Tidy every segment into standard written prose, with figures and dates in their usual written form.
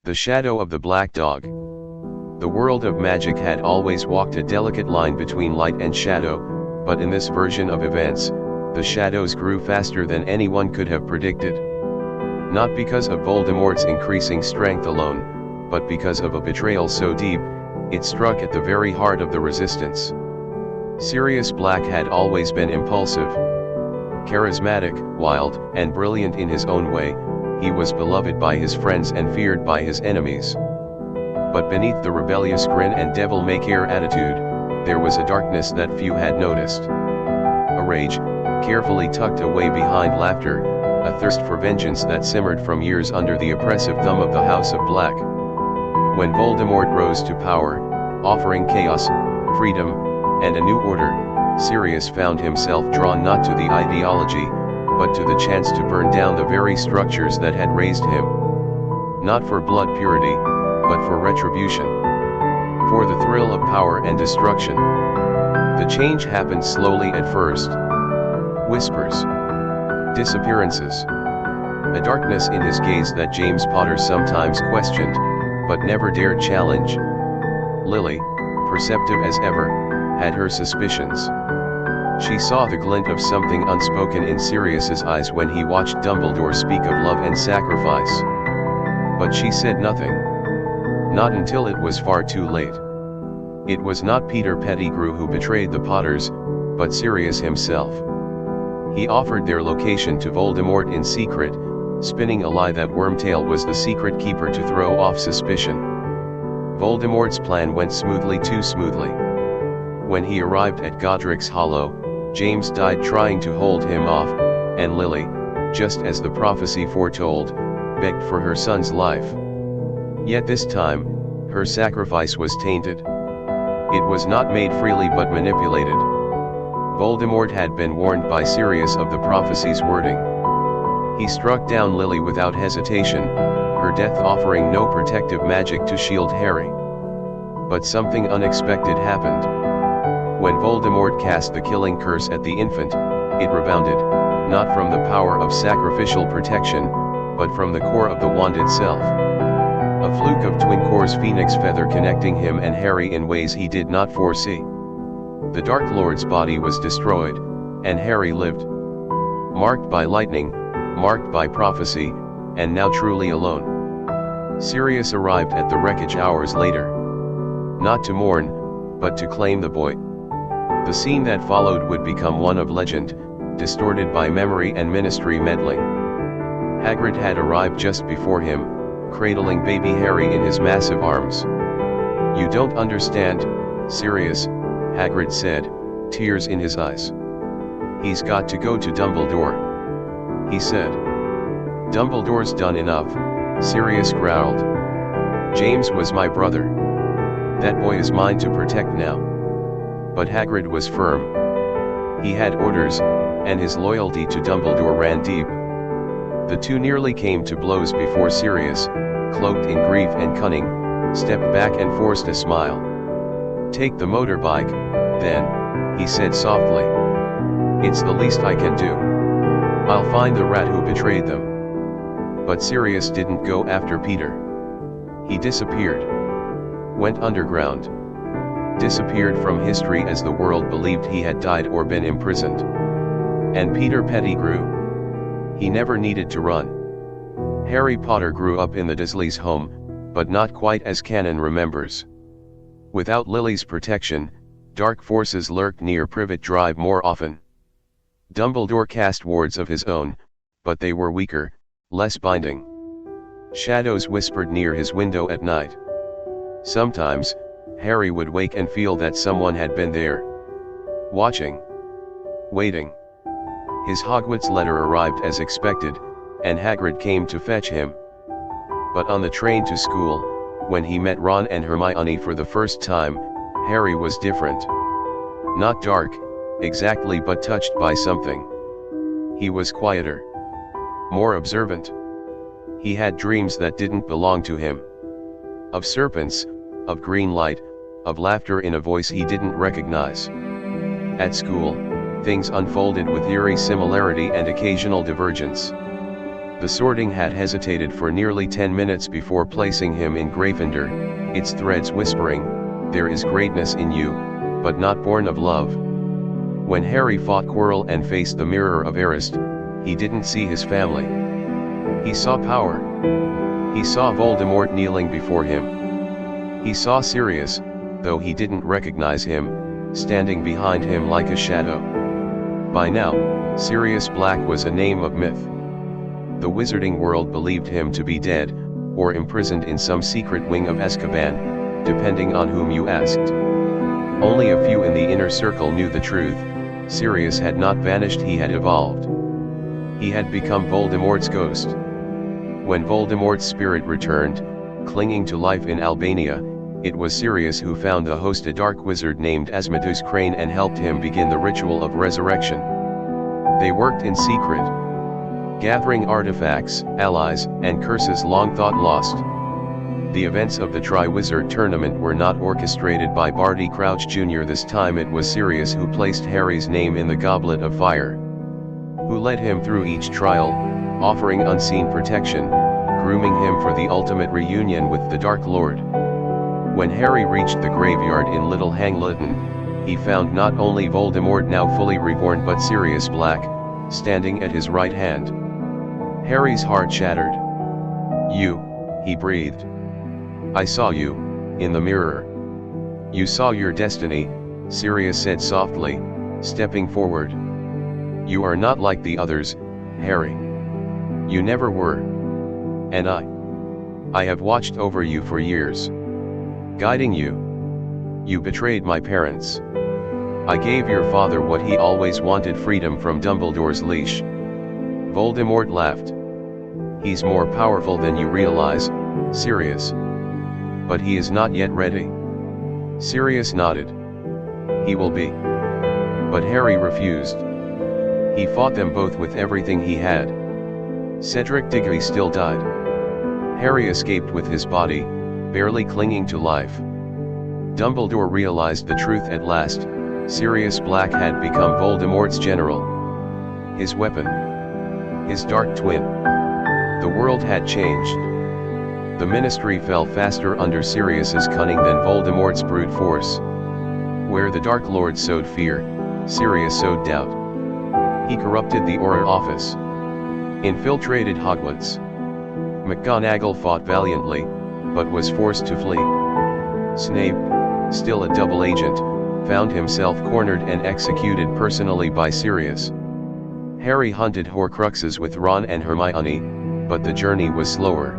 The shadow of the black dog. The world of magic had always walked a delicate line between light and shadow, but in this version of events, the shadows grew faster than anyone could have predicted. Not because of Voldemort's increasing strength alone, but because of a betrayal so deep, it struck at the very heart of the resistance. Sirius Black had always been impulsive. Charismatic, wild, and brilliant in his own way, he was beloved by his friends and feared by his enemies. But beneath the rebellious grin and devil-may-care attitude, there was a darkness that few had noticed. A rage, carefully tucked away behind laughter, a thirst for vengeance that simmered from years under the oppressive thumb of the House of Black. When Voldemort rose to power, offering chaos, freedom, and a new order, Sirius found himself drawn not to the ideology, but to the chance to burn down the very structures that had raised him. Not for blood purity, but for retribution. For the thrill of power and destruction. The change happened slowly at first. Whispers. Disappearances. A darkness in his gaze that James Potter sometimes questioned, but never dared challenge. Lily, perceptive as ever, had her suspicions. She saw the glint of something unspoken in Sirius's eyes when he watched Dumbledore speak of love and sacrifice. But she said nothing. Not until it was far too late. It was not Peter Pettigrew who betrayed the Potters, but Sirius himself. He offered their location to Voldemort in secret, spinning a lie that Wormtail was the secret keeper to throw off suspicion. Voldemort's plan went smoothly, too smoothly. When he arrived at Godric's Hollow, James died trying to hold him off, and Lily, just as the prophecy foretold, begged for her son's life. Yet this time, her sacrifice was tainted. It was not made freely but manipulated. Voldemort had been warned by Sirius of the prophecy's wording. He struck down Lily without hesitation, her death offering no protective magic to shield Harry. But something unexpected happened. When Voldemort cast the killing curse at the infant, it rebounded, not from the power of sacrificial protection, but from the core of the wand itself. A fluke of Twincore's phoenix feather connecting him and Harry in ways he did not foresee. The Dark Lord's body was destroyed, and Harry lived. Marked by lightning, marked by prophecy, and now truly alone. Sirius arrived at the wreckage hours later. Not to mourn, but to claim the boy. The scene that followed would become one of legend, distorted by memory and ministry meddling. Hagrid had arrived just before him, cradling baby Harry in his massive arms. "You don't understand, Sirius," Hagrid said, tears in his eyes. "He's got to go to Dumbledore," he said. "Dumbledore's done enough," Sirius growled. "James was my brother. That boy is mine to protect now." But Hagrid was firm. He had orders, and his loyalty to Dumbledore ran deep. The two nearly came to blows before Sirius, cloaked in grief and cunning, stepped back and forced a smile. "Take the motorbike, then," he said softly. "It's the least I can do. I'll find the rat who betrayed them." But Sirius didn't go after Peter. He disappeared. Went underground. Disappeared from history as the world believed he had died or been imprisoned. And Peter Pettigrew? He never needed to run. Harry Potter grew up in the Dursleys' home, but not quite as canon remembers. Without Lily's protection, dark forces lurked near Privet Drive more often. Dumbledore cast wards of his own, but they were weaker, less binding. Shadows whispered near his window at night. Sometimes, Harry would wake and feel that someone had been there. Watching. Waiting. His Hogwarts letter arrived as expected, and Hagrid came to fetch him. But on the train to school, when he met Ron and Hermione for the first time, Harry was different. Not dark, exactly, but touched by something. He was quieter. More observant. He had dreams that didn't belong to him. Of serpents, of green light, of laughter in a voice he didn't recognize. At school, things unfolded with eerie similarity and occasional divergence. The Sorting Hat hesitated for nearly 10 minutes before placing him in Gryffindor, its threads whispering, "There is greatness in you, but not born of love." When Harry fought Quirrell and faced the Mirror of Erised, he didn't see his family. He saw power. He saw Voldemort kneeling before him. He saw Sirius, though he didn't recognize him, standing behind him like a shadow. By now, Sirius Black was a name of myth. The wizarding world believed him to be dead, or imprisoned in some secret wing of Azkaban, depending on whom you asked. Only a few in the inner circle knew the truth. Sirius had not vanished, he had evolved. He had become Voldemort's ghost. When Voldemort's spirit returned, clinging to life in Albania, it was Sirius who found the host, a dark wizard named Asmodeus Crane, and helped him begin the ritual of resurrection. They worked in secret, gathering artifacts, allies, and curses long thought lost. The events of the Triwizard Tournament were not orchestrated by Barty Crouch Jr. This time it was Sirius who placed Harry's name in the Goblet of Fire, who led him through each trial, offering unseen protection, grooming him for the ultimate reunion with the Dark Lord. When Harry reached the graveyard in Little Hang Lytton, he found not only Voldemort, now fully reborn, but Sirius Black, standing at his right hand. Harry's heart shattered. "You," he breathed. "I saw you, in the mirror." "You saw your destiny," Sirius said softly, stepping forward. "You are not like the others, Harry. You never were. And I have watched over you for years. Guiding you. You betrayed my parents. I gave your father what he always wanted, freedom from Dumbledore's leash." Voldemort laughed. "He's more powerful than you realize, Sirius. But he is not yet ready." Sirius nodded. "He will be." But Harry refused. He fought them both with everything he had. Cedric Diggory still died. Harry escaped with his body, barely clinging to life. Dumbledore realized the truth at last. Sirius Black had become Voldemort's general. His weapon. His dark twin. The world had changed. The Ministry fell faster under Sirius's cunning than Voldemort's brute force. Where the Dark Lord sowed fear, Sirius sowed doubt. He corrupted the Auror Office. Infiltrated Hogwarts. McGonagall fought valiantly, but was forced to flee. Snape, still a double agent, found himself cornered and executed personally by Sirius. Harry hunted Horcruxes with Ron and Hermione, but the journey was slower.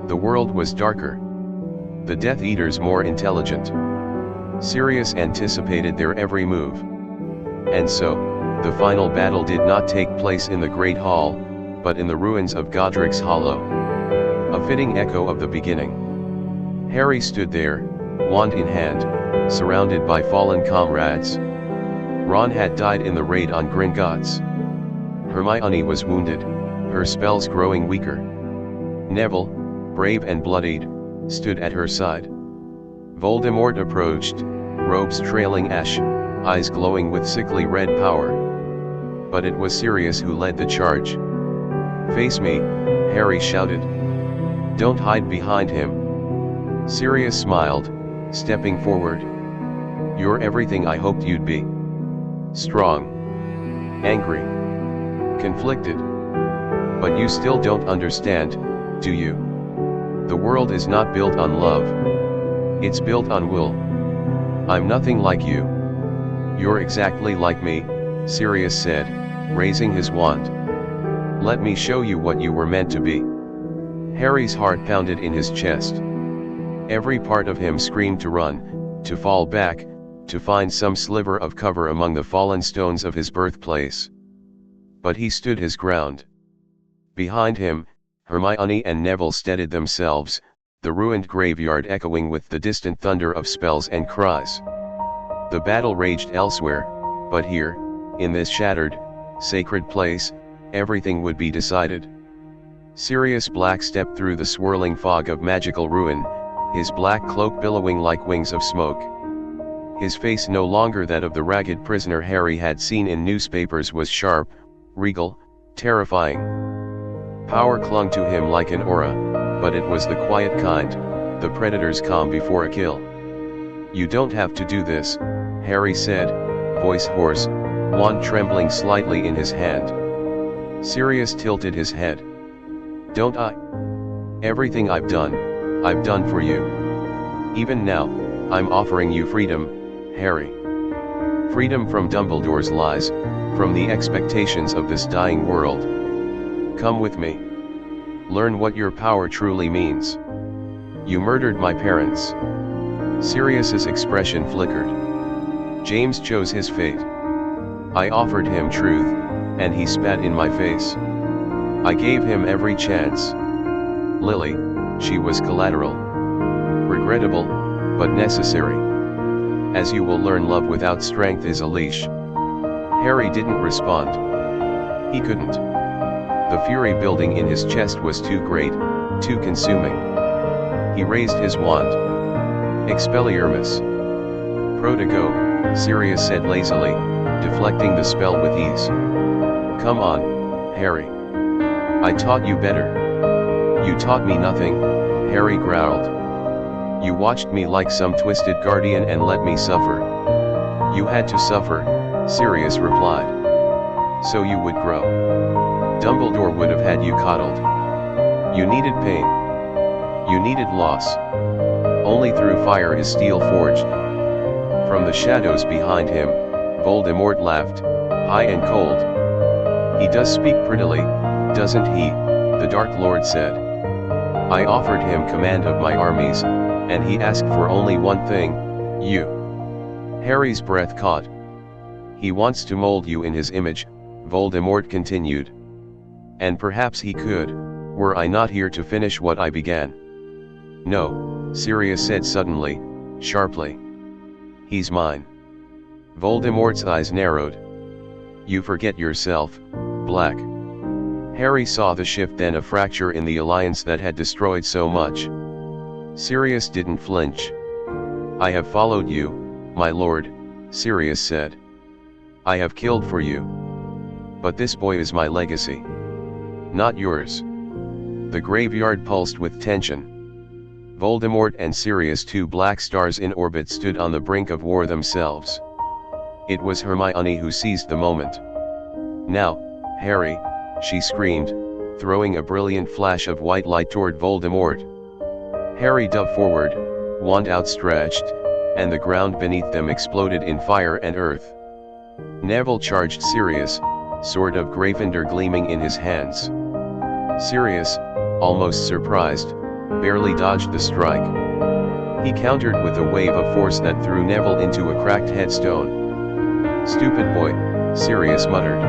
The world was darker. The Death Eaters more intelligent. Sirius anticipated their every move. And so, the final battle did not take place in the Great Hall, but in the ruins of Godric's Hollow. A fitting echo of the beginning. Harry stood there, wand in hand, surrounded by fallen comrades. Ron had died in the raid on Gringotts. Hermione was wounded, her spells growing weaker. Neville, brave and bloodied, stood at her side. Voldemort approached, robes trailing ash, eyes glowing with sickly red power. But it was Sirius who led the charge. "Face me," Harry shouted. "Don't hide behind him." Sirius smiled, stepping forward. "You're everything I hoped you'd be. Strong. Angry. Conflicted. But you still don't understand, do you? The world is not built on love. It's built on will. I'm nothing like you." "You're exactly like me," Sirius said, raising his wand. "Let me show you what you were meant to be." Harry's heart pounded in his chest. Every part of him screamed to run, to fall back, to find some sliver of cover among the fallen stones of his birthplace. But he stood his ground. Behind him, Hermione and Neville steadied themselves, the ruined graveyard echoing with the distant thunder of spells and cries. The battle raged elsewhere, but here, in this shattered, sacred place, everything would be decided. Sirius Black stepped through the swirling fog of magical ruin, his black cloak billowing like wings of smoke. His face, no longer that of the ragged prisoner Harry had seen in newspapers, was sharp, regal, terrifying. Power clung to him like an aura, but it was the quiet kind, the predator's calm before a kill. "You don't have to do this," Harry said, voice hoarse, wand trembling slightly in his hand. Sirius tilted his head. "Don't I? Everything I've done for you. Even now, I'm offering you freedom, Harry. Freedom from Dumbledore's lies, from the expectations of this dying world. Come with me. Learn what your power truly means. You murdered my parents." Sirius's expression flickered. James chose his fate. I offered him truth, and he spat in my face. I gave him every chance. Lily, she was collateral. Regrettable, but necessary. As you will learn, love without strength is a leash. Harry didn't respond. He couldn't. The fury building in his chest was too great, too consuming. He raised his wand. Expelliarmus. Protego, Sirius said lazily, deflecting the spell with ease. Come on, Harry. I taught you better. You taught me nothing, Harry growled. You watched me like some twisted guardian and let me suffer. You had to suffer, Sirius replied. So you would grow. Dumbledore would have had you coddled. You needed pain. You needed loss. Only through fire is steel forged. From the shadows behind him, Voldemort laughed, high and cold. He does speak prettily, doesn't he? The Dark Lord said. I offered him command of my armies, and he asked for only one thing, you. Harry's breath caught. He wants to mold you in his image, Voldemort continued. And perhaps he could, were I not here to finish what I began. No, Sirius said suddenly, sharply. He's mine. Voldemort's eyes narrowed. You forget yourself, Black. Harry saw the shift, then a fracture in the alliance that had destroyed so much. Sirius didn't flinch. I have followed you, my lord, Sirius said. I have killed for you. But this boy is my legacy. Not yours. The graveyard pulsed with tension. Voldemort and Sirius, two black stars in orbit, stood on the brink of war themselves. It was Hermione who seized the moment. Now, Harry, she screamed, throwing a brilliant flash of white light toward Voldemort. Harry dove forward, wand outstretched, and the ground beneath them exploded in fire and earth. Neville charged Sirius, sword of Gryffindor gleaming in his hands. Sirius, almost surprised, barely dodged the strike. He countered with a wave of force that threw Neville into a cracked headstone. Stupid boy, Sirius muttered.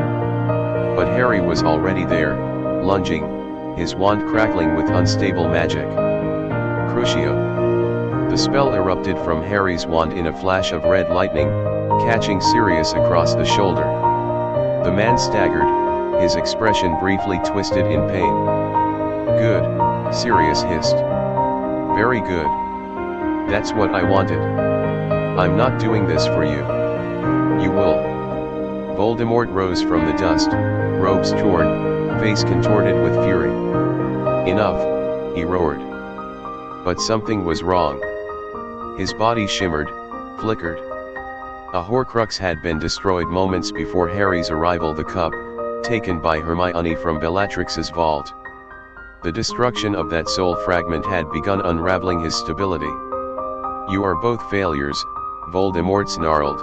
But Harry was already there, lunging, his wand crackling with unstable magic. Crucio. The spell erupted from Harry's wand in a flash of red lightning, catching Sirius across the shoulder. The man staggered, his expression briefly twisted in pain. Good, Sirius hissed. Very good. That's what I wanted. I'm not doing this for you. You will. Voldemort rose from the dust, robes torn, face contorted with fury. Enough, he roared. But something was wrong. His body shimmered, flickered. A Horcrux had been destroyed moments before Harry's arrival, the cup, taken by Hermione from Bellatrix's vault. The destruction of that soul fragment had begun unraveling his stability. You are both failures, Voldemort snarled.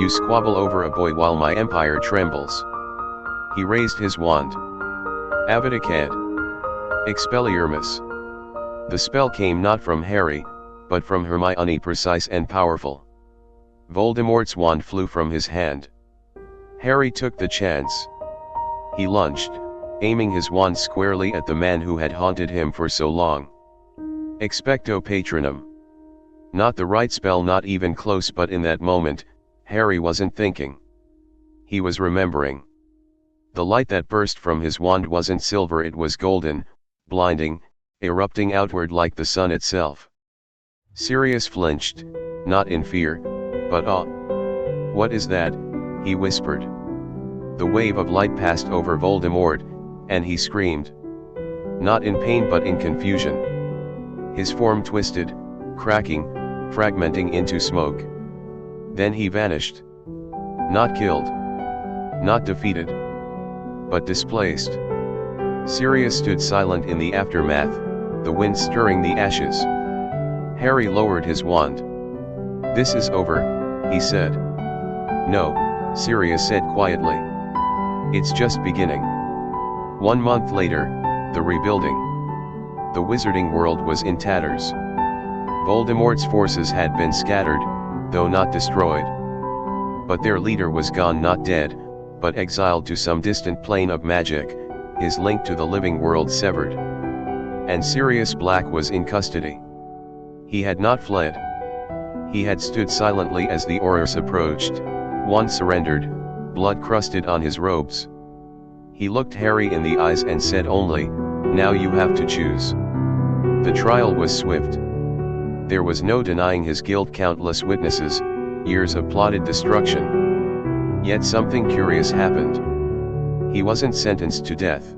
You squabble over a boy while my empire trembles. He raised his wand. Avada-Kedavra. Expelliarmus. The spell came not from Harry, but from Hermione, precise and powerful. Voldemort's wand flew from his hand. Harry took the chance. He lunged, aiming his wand squarely at the man who had haunted him for so long. Expecto Patronum. Not the right spell, not even close, but in that moment, Harry wasn't thinking. He was remembering. The light that burst from his wand wasn't silver, it was golden, blinding, erupting outward like the sun itself. Sirius flinched, not in fear, but awe. What is that? He whispered. The wave of light passed over Voldemort, and he screamed. Not in pain but in confusion. His form twisted, cracking, fragmenting into smoke. Then he vanished. Not killed. Not defeated. But displaced. Sirius stood silent in the aftermath, the wind stirring the ashes. Harry lowered his wand. "This is over," he said. "No," Sirius said quietly. "It's just beginning." 1 month later, the rebuilding. The wizarding world was in tatters. Voldemort's forces had been scattered, though not destroyed. But their leader was gone, not dead, but exiled to some distant plane of magic, his link to the living world severed. And Sirius Black was in custody. He had not fled. He had stood silently as the Aurors approached, one surrendered, blood crusted on his robes. He looked Harry in the eyes and said only, "Now you have to choose." The trial was swift. There was no denying his guilt, countless witnesses, years of plotted destruction. Yet something curious happened. He wasn't sentenced to death.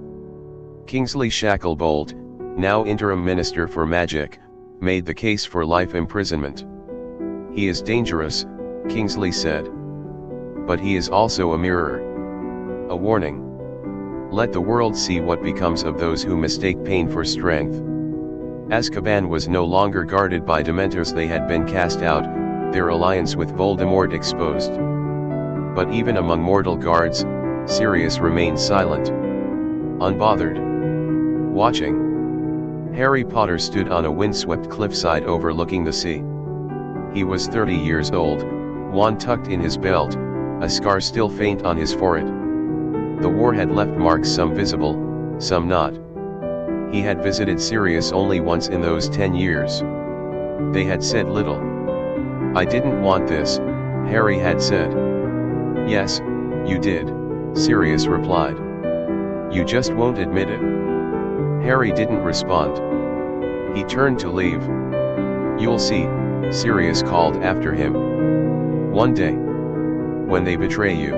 Kingsley Shacklebolt, now interim minister for magic, made the case for life imprisonment. "He is dangerous," Kingsley said. "But he is also a mirror. A warning. Let the world see what becomes of those who mistake pain for strength." Azkaban was no longer guarded by Dementors. They had been cast out, their alliance with Voldemort exposed. But even among mortal guards, Sirius remained silent. Unbothered. Watching. Harry Potter stood on a windswept cliffside overlooking the sea. He was 30 years old, wand tucked in his belt, a scar still faint on his forehead. The war had left marks, some visible, some not. He had visited Sirius only once in those 10 years. They had said little. "I didn't want this," Harry had said. "Yes, you did," Sirius replied. "You just won't admit it." Harry didn't respond. He turned to leave. "You'll see," Sirius called after him. "One day. When they betray you.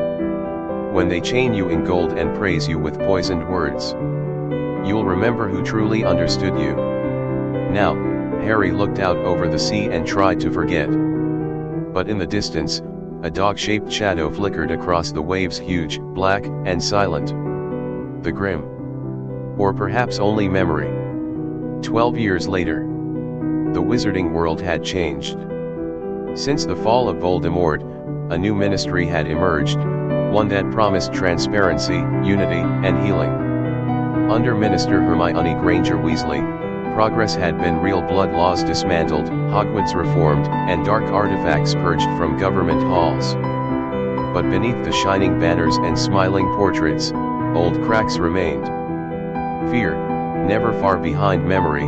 When they chain you in gold and praise you with poisoned words. You'll remember who truly understood you." Now, Harry looked out over the sea and tried to forget. But in the distance, a dog-shaped shadow flickered across the waves, huge, black, and silent. The Grim. Or perhaps only memory. 12 years later. The wizarding world had changed. Since the fall of Voldemort, a new ministry had emerged, one that promised transparency, unity, and healing. Under Minister Hermione Granger Weasley, progress had been real. Blood laws dismantled, Hogwarts reformed, and dark artifacts purged from government halls. But beneath the shining banners and smiling portraits, old cracks remained. Fear, never far behind memory,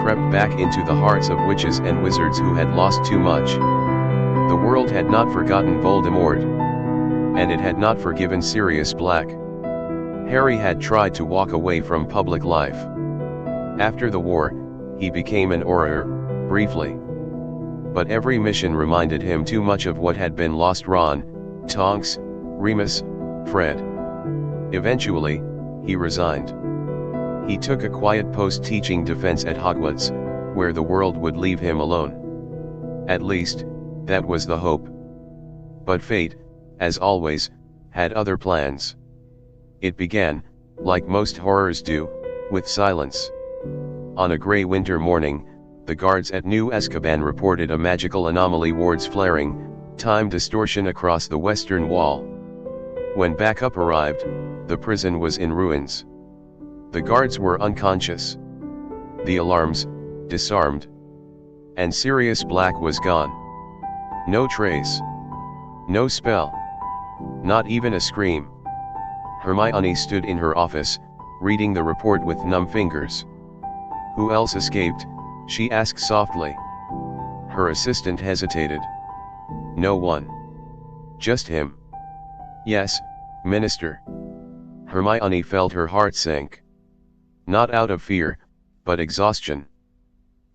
crept back into the hearts of witches and wizards who had lost too much. The world had not forgotten Voldemort. And it had not forgiven Sirius Black. Harry had tried to walk away from public life. After the war, he became an Auror, briefly. But every mission reminded him too much of what had been lost: Ron, Tonks, Remus, Fred. Eventually, he resigned. He took a quiet post teaching defense at Hogwarts, where the world would leave him alone. At least, that was the hope. But fate, as always, had other plans. It began, like most horrors do, with silence. On a gray winter morning, the guards at New Azkaban reported a magical anomaly: wards flaring, time distortion across the western wall. When backup arrived, the prison was in ruins. The guards were unconscious. The alarms, disarmed. And Sirius Black was gone. No trace. No spell. Not even a scream. Hermione stood in her office, reading the report with numb fingers. "Who else escaped?" she asked softly. Her assistant hesitated. "No one. Just him." "Yes, Minister." Hermione felt her heart sink. Not out of fear, but exhaustion.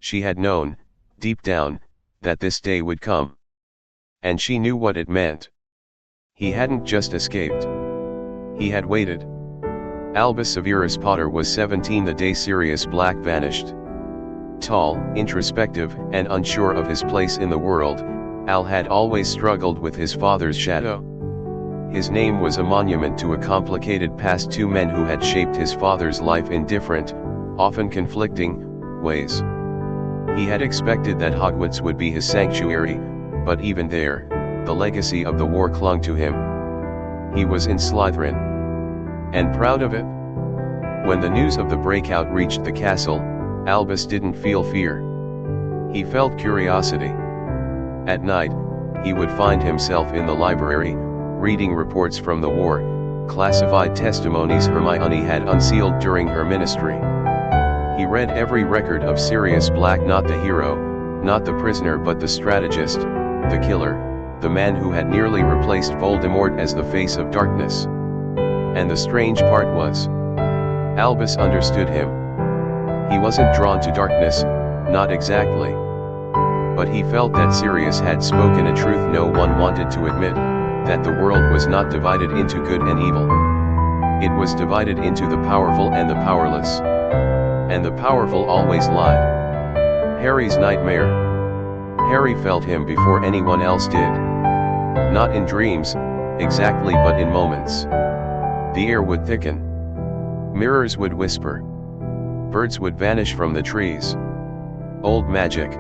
She had known, deep down, that this day would come. And she knew what it meant. He hadn't just escaped. He had waited. Albus Severus Potter was 17 the day Sirius Black vanished. Tall, introspective, and unsure of his place in the world, Al had always struggled with his father's shadow. His name was a monument to a complicated past, two men who had shaped his father's life in different, often conflicting, ways. He had expected that Hogwarts would be his sanctuary, but even there, the legacy of the war clung to him. He was in Slytherin. And proud of it? When the news of the breakout reached the castle, Albus didn't feel fear. He felt curiosity. At night, he would find himself in the library, reading reports from the war, classified testimonies Hermione had unsealed during her ministry. He read every record of Sirius Black, not the hero, not the prisoner, but the strategist, the killer, the man who had nearly replaced Voldemort as the face of darkness. And the strange part was, Albus understood him. He wasn't drawn to darkness, not exactly. But he felt that Sirius had spoken a truth no one wanted to admit, that the world was not divided into good and evil. It was divided into the powerful and the powerless. And the powerful always lied. Harry's nightmare. Harry felt him before anyone else did. Not in dreams, exactly, but in moments. The air would thicken. Mirrors would whisper. Birds would vanish from the trees. Old magic,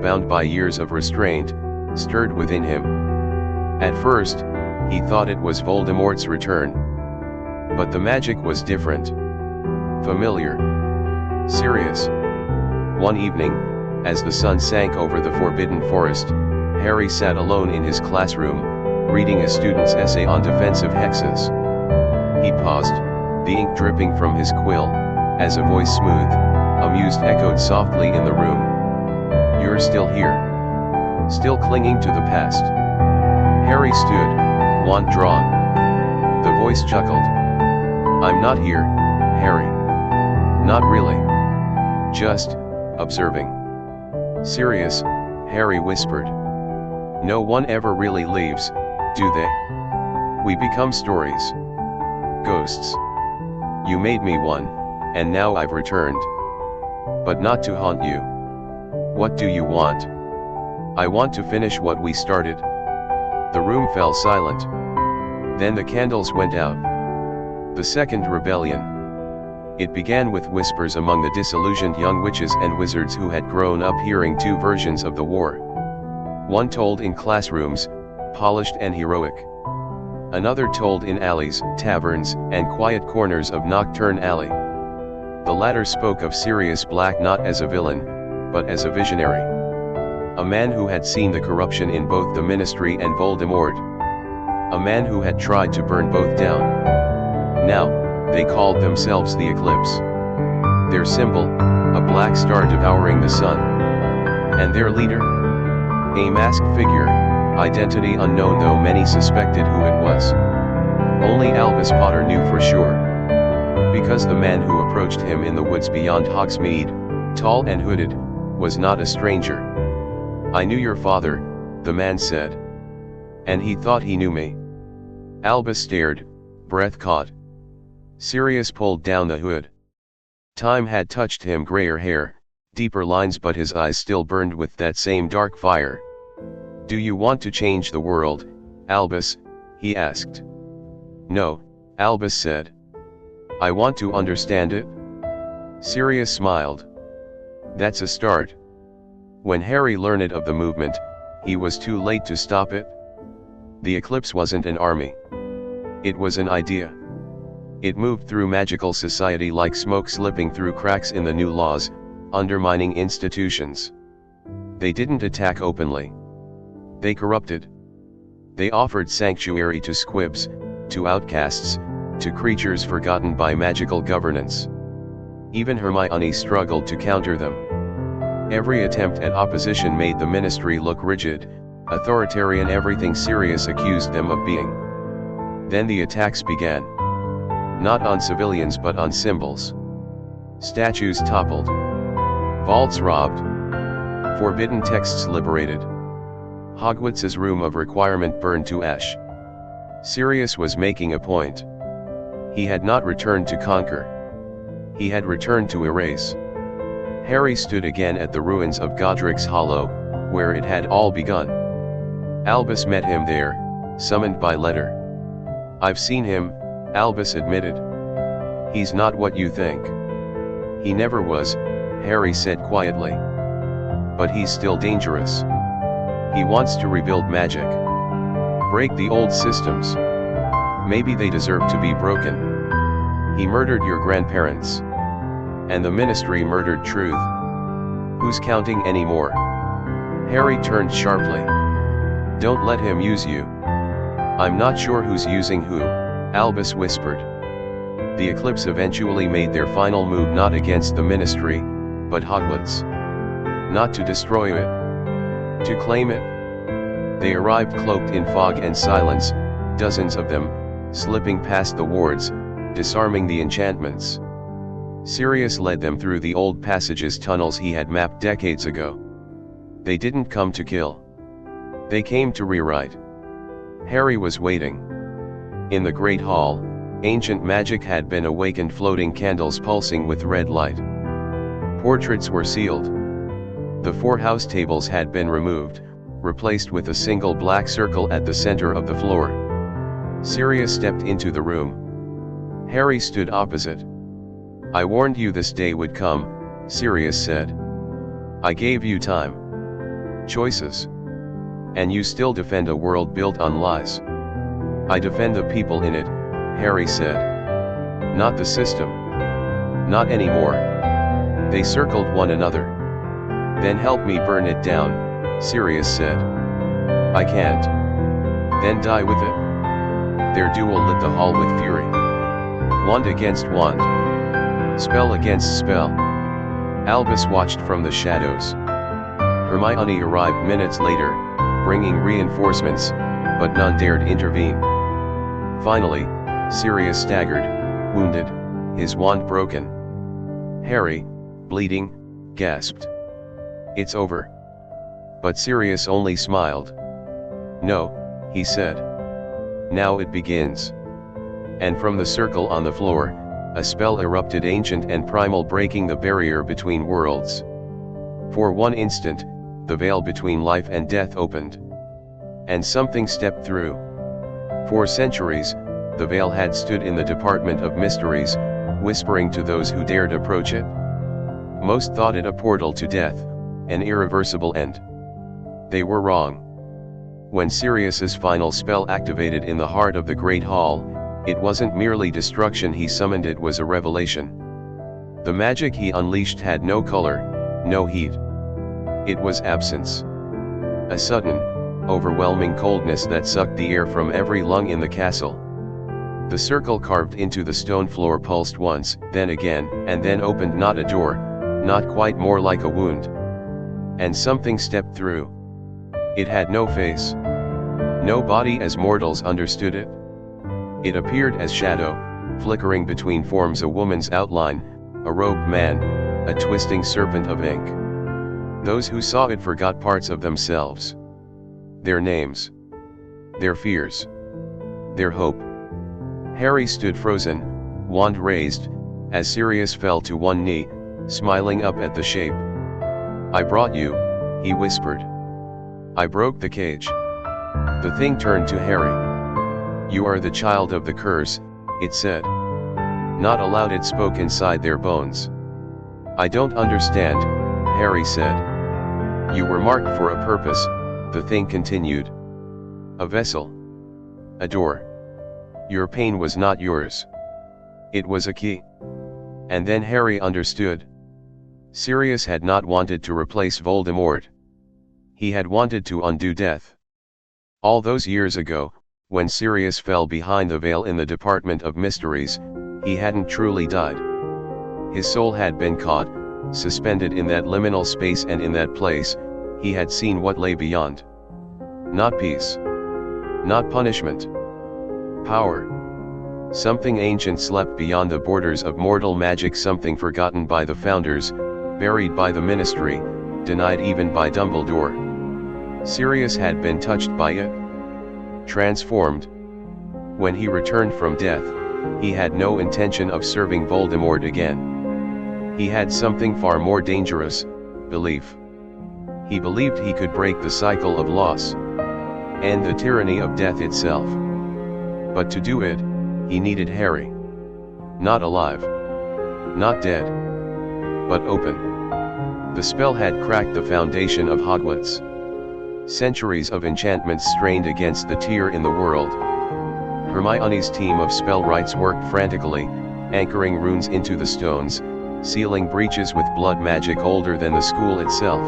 bound by years of restraint, stirred within him. At first, he thought it was Voldemort's return. But the magic was different. Familiar. Serious. One evening, as the sun sank over the Forbidden Forest, Harry sat alone in his classroom, reading a student's essay on defensive hexes. He paused, the ink dripping from his quill, as a voice smooth, amused echoed softly in the room. "You're still here. Still clinging to the past." Harry stood, wand drawn. The voice chuckled. "I'm not here, Harry. Not really. Just, observing." "Serious," Harry whispered. "No one ever really leaves, do they? We become stories. Ghosts. You made me one, and now I've returned. But not to haunt you. What do you want?" "I want to finish what we started." The room fell silent. Then the candles went out. The Second Rebellion. It began with whispers among the disillusioned young witches and wizards who had grown up hearing two versions of the war. One told in classrooms, polished and heroic. Another told in alleys, taverns, and quiet corners of Nocturne Alley. The latter spoke of Sirius Black not as a villain, but as a visionary. A man who had seen the corruption in both the Ministry and Voldemort. A man who had tried to burn both down. Now, they called themselves the Eclipse. Their symbol, a black star devouring the sun. And their leader? A masked figure, identity unknown, though many suspected who it was. Only Albus Potter knew for sure. Because the man who approached him in the woods beyond Hogsmeade, tall and hooded, was not a stranger. "I knew your father," the man said. "And he thought he knew me." Albus stared, breath caught. Sirius pulled down the hood. Time had touched him, grayer hair, deeper lines, but his eyes still burned with that same dark fire. "Do you want to change the world, Albus?" he asked. "No," Albus said. "I want to understand it." Sirius smiled. "That's a start." When Harry learned of the movement, he was too late to stop it. The Eclipse wasn't an army. It was an idea. It moved through magical society like smoke slipping through cracks in the new laws, undermining institutions. They didn't attack openly. They corrupted. They offered sanctuary to squibs, to outcasts, to creatures forgotten by magical governance. Even Hermione struggled to counter them. Every attempt at opposition made the Ministry look rigid, authoritarian, everything Sirius accused them of being. Then the attacks began. Not on civilians but on symbols. Statues toppled. Vaults robbed. Forbidden texts liberated. Hogwarts's room of requirement burned to ash. Sirius was making a point. He had not returned to conquer. He had returned to erase. Harry stood again at the ruins of Godric's Hollow, where it had all begun. Albus met him there, summoned by letter. "I've seen him," Albus admitted. "He's not what you think." "He never was," Harry said quietly. "But he's still dangerous. He wants to rebuild magic. Break the old systems. Maybe they deserve to be broken. He murdered your grandparents. And the Ministry murdered truth. Who's counting anymore?" Harry turned sharply. "Don't let him use you." "I'm not sure who's using who," Albus whispered. "The Eclipse eventually made their final move not against the Ministry, but Hogwarts. Not to destroy it. To claim it. They arrived cloaked in fog and silence, dozens of them, slipping past the wards, disarming the enchantments. Sirius led them through the old passages tunnels he had mapped decades ago. They didn't come to kill. They came to rewrite. Harry was waiting. In the Great Hall, ancient magic had been awakened, floating candles pulsing with red light. Portraits were sealed. The 4 house tables had been removed, replaced with a single black circle at the center of the floor. Sirius stepped into the room. Harry stood opposite. "I warned you this day would come," Sirius said. "I gave you time. Choices. And you still defend a world built on lies." "I defend the people in it," Harry said. "Not the system. Not anymore." They circled one another. "Then help me burn it down," Sirius said. "I can't." "Then die with it." Their duel lit the hall with fury. Wand against wand. Spell against spell. Albus watched from the shadows. Hermione arrived minutes later, bringing reinforcements, but none dared intervene. Finally, Sirius staggered, wounded, his wand broken. Harry, bleeding, gasped. "It's over." But Sirius only smiled. "No," he said. "Now it begins." And from the circle on the floor, a spell erupted, ancient and primal, breaking the barrier between worlds. For one instant, the veil between life and death opened. And something stepped through. For centuries, the veil had stood in the Department of Mysteries, whispering to those who dared approach it. Most thought it a portal to death, an irreversible end. They were wrong. When Sirius's final spell activated in the heart of the Great Hall, it wasn't merely destruction he summoned, it was a revelation. The magic he unleashed had no color, no heat. It was absence. A sudden, overwhelming coldness that sucked the air from every lung in the castle. The circle carved into the stone floor pulsed once, then again, and then opened, not a door, not quite, more like a wound. And something stepped through. It had no face. No body as mortals understood it. It appeared as shadow, flickering between forms, a woman's outline, a robed man, a twisting serpent of ink. Those who saw it forgot parts of themselves. Their names. Their fears. Their hope. Harry stood frozen, wand raised, as Sirius fell to one knee, smiling up at the shape. "I brought you," he whispered. "I broke the cage." The thing turned to Harry. "You are the child of the curse," it said. Not aloud, it spoke inside their bones. "I don't understand," Harry said. "You were marked for a purpose," the thing continued. "A vessel. A door. Your pain was not yours. It was a key." And then Harry understood. Sirius had not wanted to replace Voldemort. He had wanted to undo death. All those years ago, when Sirius fell behind the veil in the Department of Mysteries, he hadn't truly died. His soul had been caught, suspended in that liminal space, and in that place, he had seen what lay beyond. Not peace. Not punishment. Power. Something ancient slept beyond the borders of mortal magic, something forgotten by the Founders, buried by the Ministry, denied even by Dumbledore. Sirius had been touched by it. Transformed. When he returned from death, he had no intention of serving Voldemort again. He had something far more dangerous: belief. He believed he could break the cycle of loss and the tyranny of death itself. But to do it, he needed Harry. Not alive, not dead, but open. The spell had cracked the foundation of Hogwarts. Centuries of enchantments strained against the tear in the world. Hermione's team of spellwrights worked frantically, anchoring runes into the stones, sealing breaches with blood magic older than the school itself.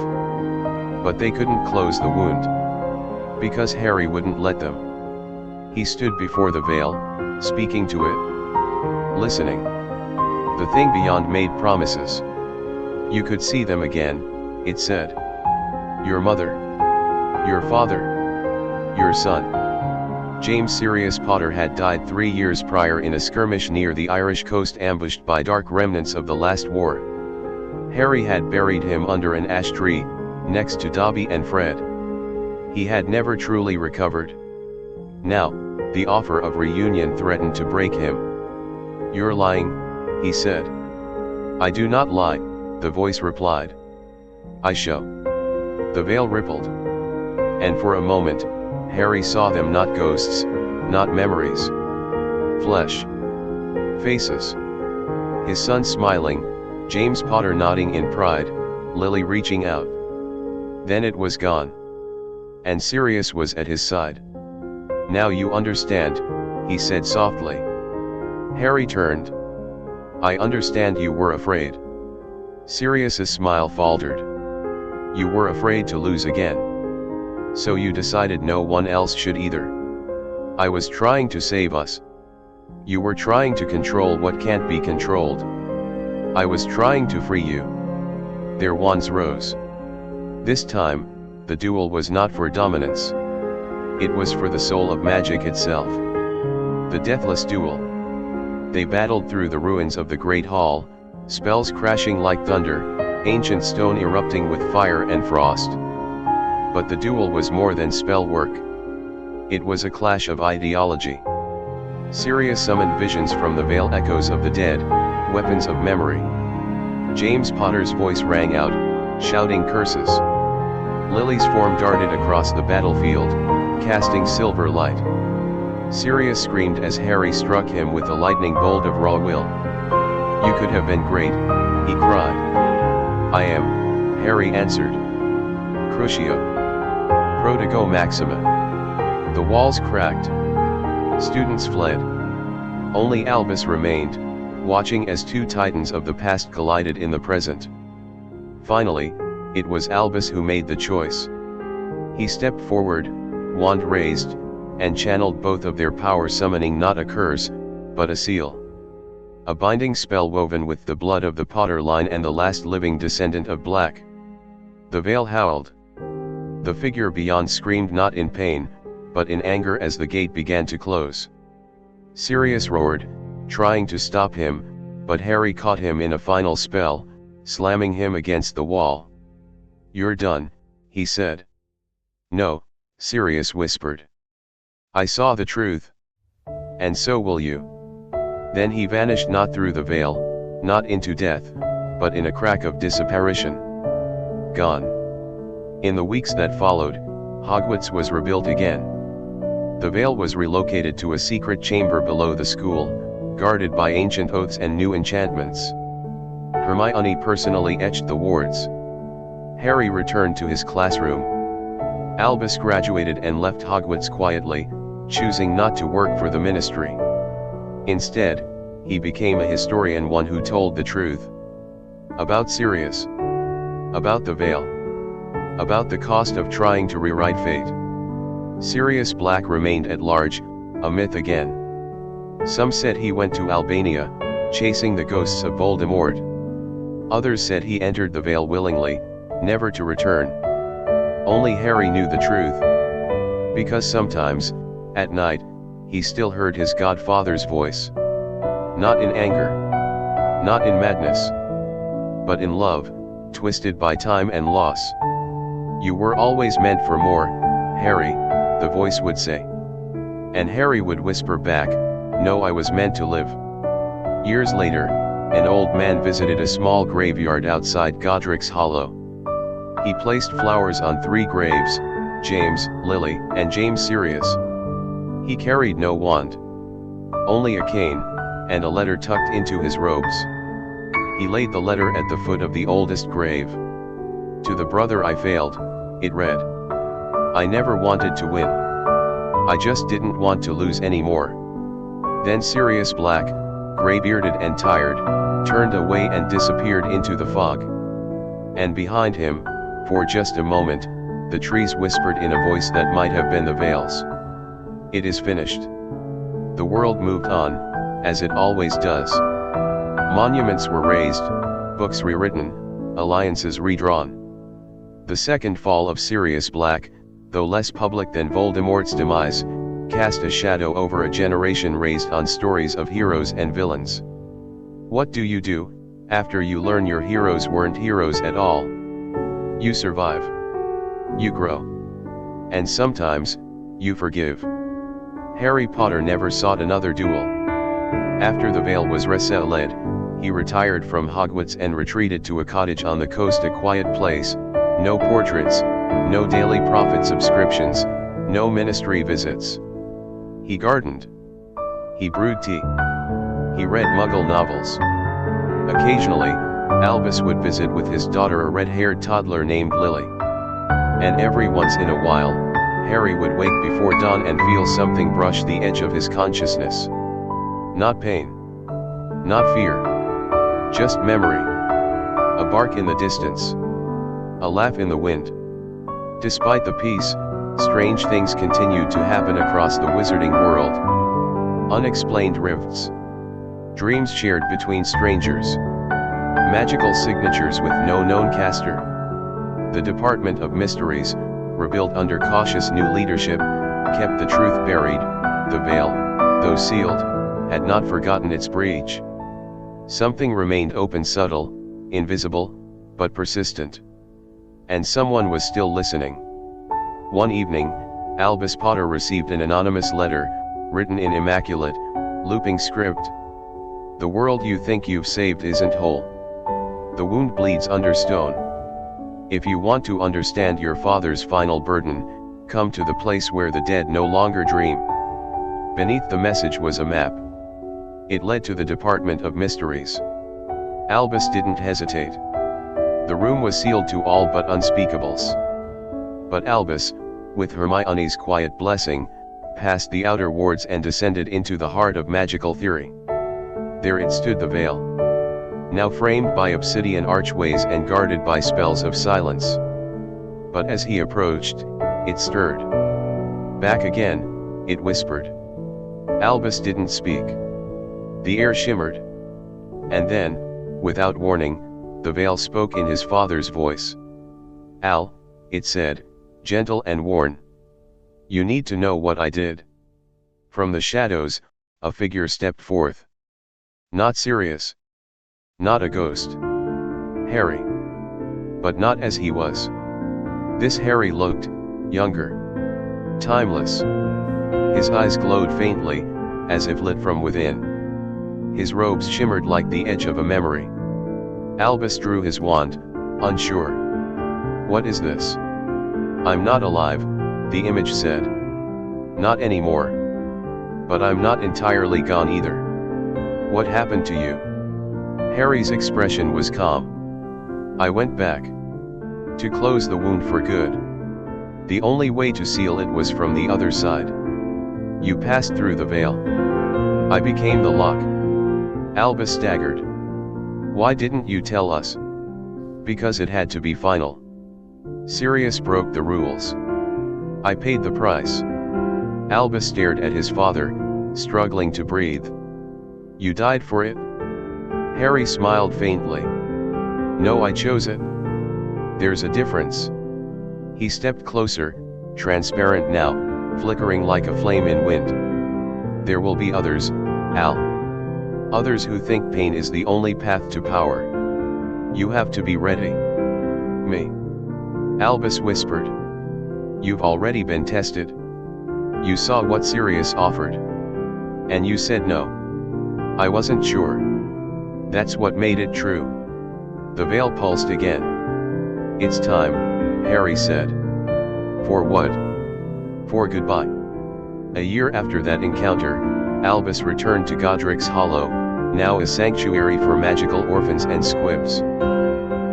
But they couldn't close the wound, because Harry wouldn't let them. He stood before the veil, speaking to it, listening. The thing beyond made promises. You could see them again, it said. Your mother. Your father. Your son. James Sirius Potter had died 3 years prior in a skirmish near the Irish coast, ambushed by dark remnants of the last war. Harry had buried him under an ash tree, next to Dobby and Fred. He had never truly recovered. Now, the offer of reunion threatened to break him. You're lying, he said. I do not lie, the voice replied. I show. The veil rippled. And for a moment, Harry saw them not ghosts, not memories. Flesh. Faces. His son smiling, James Potter nodding in pride, Lily reaching out. Then it was gone. And Sirius was at his side. Now you understand, he said softly. Harry turned. I understand you were afraid. Sirius's smile faltered. You were afraid to lose again. So you decided no one else should either. I was trying to save us. You were trying to control what can't be controlled. I was trying to free you. Their wands rose. This time, the duel was not for dominance. It was for the soul of magic itself. The deathless duel. They battled through the ruins of the Great Hall, spells crashing like thunder, ancient stone erupting with fire and frost. But the duel was more than spell work. It was a clash of ideology. Sirius summoned visions from the veil, echoes of the dead, weapons of memory. James Potter's voice rang out, shouting curses. Lily's form darted across the battlefield, casting silver light. Sirius screamed as Harry struck him with a lightning bolt of raw will. You could have been great, he cried. I am, Harry answered. Crucio. Prodigo Maxima. The walls cracked. Students fled. Only Albus remained, watching as two titans of the past collided in the present. Finally, it was Albus who made the choice. He stepped forward, wand raised, and channeled both of their power, summoning not a curse, but a seal. A binding spell woven with the blood of the Potter line and the last living descendant of Black. The veil howled. The figure beyond screamed not in pain, but in anger as the gate began to close. Sirius roared, trying to stop him, but Harry caught him in a final spell, slamming him against the wall. You're done, he said. No, Sirius whispered. I saw the truth. And so will you. Then he vanished, not through the veil, not into death, but in a crack of disapparition. Gone. In the weeks that followed, Hogwarts was rebuilt again. The veil was relocated to a secret chamber below the school, guarded by ancient oaths and new enchantments. Hermione personally etched the wards. Harry returned to his classroom. Albus graduated and left Hogwarts quietly, choosing not to work for the ministry. Instead, he became a historian, one who told the truth. About Sirius. About the veil. About the cost of trying to rewrite fate. Sirius Black remained at large, a myth again. Some said he went to Albania, chasing the ghosts of Voldemort. Others said he entered the veil willingly, never to return. Only Harry knew the truth. Because sometimes, at night, he still heard his godfather's voice. Not in anger. Not in madness. But in love, twisted by time and loss. You were always meant for more, Harry, the voice would say. And Harry would whisper back, No, I was meant to live. Years later, an old man visited a small graveyard outside Godric's Hollow. He placed flowers on 3 graves, James, Lily, and James Sirius. He carried no wand. Only a cane, and a letter tucked into his robes. He laid the letter at the foot of the oldest grave. To the brother I failed, it read. I never wanted to win. I just didn't want to lose anymore. Then Sirius Black, gray-bearded and tired, turned away and disappeared into the fog. And behind him, for just a moment, the trees whispered in a voice that might have been the Vale's. It is finished. The world moved on, as it always does. Monuments were raised, books rewritten, alliances redrawn. The second fall of Sirius Black, though less public than Voldemort's demise, cast a shadow over a generation raised on stories of heroes and villains. What do you do, after you learn your heroes weren't heroes at all? You survive. You grow. And sometimes, you forgive. Harry Potter never sought another duel. After the Veil was resealed, he retired from Hogwarts and retreated to a cottage on the coast, a quiet place, no portraits, no daily prophet subscriptions, no ministry visits. He gardened. He brewed tea. He read Muggle novels. Occasionally, Albus would visit with his daughter, a red-haired toddler named Lily. And every once in a while, Harry would wake before dawn and feel something brush the edge of his consciousness. Not pain. Not fear. Just memory. A bark in the distance. A laugh in the wind. Despite the peace, strange things continued to happen across the wizarding world. Unexplained rifts. Dreams shared between strangers. Magical signatures with no known caster. The Department of Mysteries, rebuilt under cautious new leadership, kept the truth buried. The Veil, though sealed, had not forgotten its breach. Something remained open, subtle, invisible, but persistent. And someone was still listening. One evening, Albus Potter received an anonymous letter, written in immaculate, looping script. The world you think you've saved isn't whole. The wound bleeds under stone. If you want to understand your father's final burden, come to the place where the dead no longer dream. Beneath the message was a map. It led to the Department of Mysteries. Albus didn't hesitate. The room was sealed to all but unspeakables. But Albus, with Hermione's quiet blessing, passed the outer wards and descended into the heart of magical theory. There it stood, the Veil. Now framed by obsidian archways and guarded by spells of silence. But as he approached, it stirred. Back again, it whispered. Albus didn't speak. The air shimmered. And then, without warning, the Veil spoke in his father's voice. Al, it said, gentle and worn. You need to know what I did. From the shadows, a figure stepped forth. Not Sirius. Not a ghost. Harry. But not as he was. This Harry looked younger. Timeless. His eyes glowed faintly, as if lit from within. His robes shimmered like the edge of a memory. Albus drew his wand, unsure. What is this? I'm not alive, the image said. Not anymore. But I'm not entirely gone either. What happened to you? Harry's expression was calm. I went back. To close the wound for good. The only way to seal it was from the other side. You passed through the Veil. I became the lock. Albus staggered. Why didn't you tell us? Because it had to be final. Sirius broke the rules. I paid the price. Albus stared at his father, struggling to breathe. You died for it? Harry smiled faintly. No, I chose it. There's a difference. He stepped closer, transparent now, flickering like a flame in wind. There will be others, Al. Others who think pain is the only path to power. You have to be ready. Me. Albus whispered. You've already been tested. You saw what Sirius offered. And you said no. I wasn't sure. That's what made it true. The veil pulsed again. It's time, Harry said. For what? For goodbye. A year after that encounter, Albus returned to Godric's Hollow, now a sanctuary for magical orphans and squibs.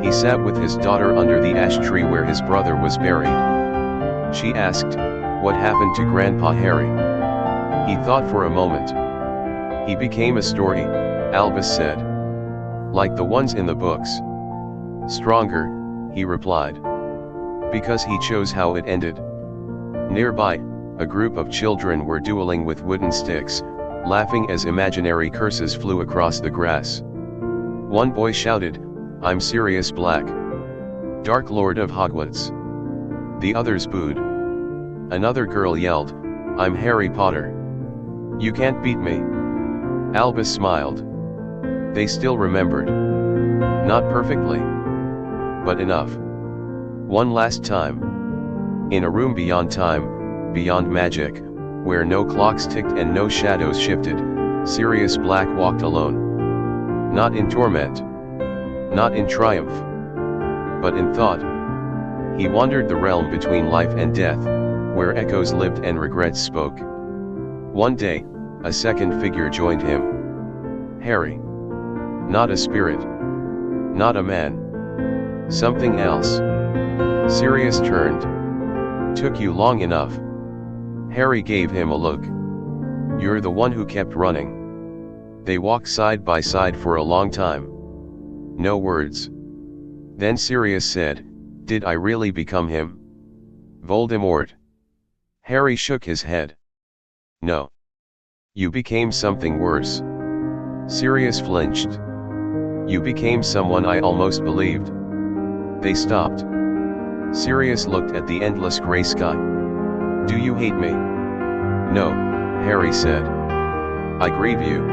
He sat with his daughter under the ash tree where his brother was buried. She asked, "What happened to Grandpa Harry?" He thought for a moment. "He became a story," Albus said. "Like the ones in the books." "Stronger," he replied. "Because he chose how it ended." Nearby, a group of children were dueling with wooden sticks, laughing as imaginary curses flew across the grass. One boy shouted, "I'm Sirius Black, Dark Lord of Hogwarts." The others booed. Another girl yelled, "I'm Harry Potter. You can't beat me." Albus smiled. They still remembered. Not perfectly, but enough. One last time. In a room beyond time, beyond magic, where no clocks ticked and no shadows shifted, Sirius Black walked alone. Not in torment. Not in triumph. But in thought. He wandered the realm between life and death, where echoes lived and regrets spoke. One day, a second figure joined him. Harry. Not a spirit. Not a man. Something else. Sirius turned. "Took you long enough." Harry gave him a look. "You're the one who kept running." They walked side by side for a long time. No words. Then Sirius said, "Did I really become him? Voldemort?" Harry shook his head. "No. You became something worse." Sirius flinched. "You became someone I almost believed." They stopped. Sirius looked at the endless gray sky. "Do you hate me?" "No," Harry said. "I grieve you."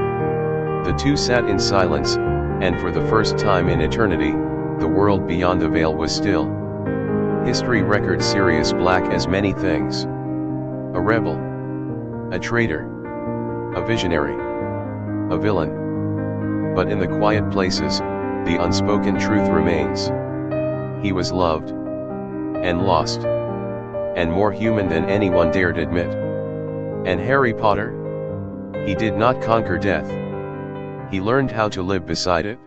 The two sat in silence, and for the first time in eternity, the world beyond the veil was still. History records Sirius Black as many things. A rebel. A traitor. A visionary. A villain. But in the quiet places, the unspoken truth remains. He was loved. And lost. And more human than anyone dared admit. And Harry Potter? He did not conquer death. He learned how to live beside it.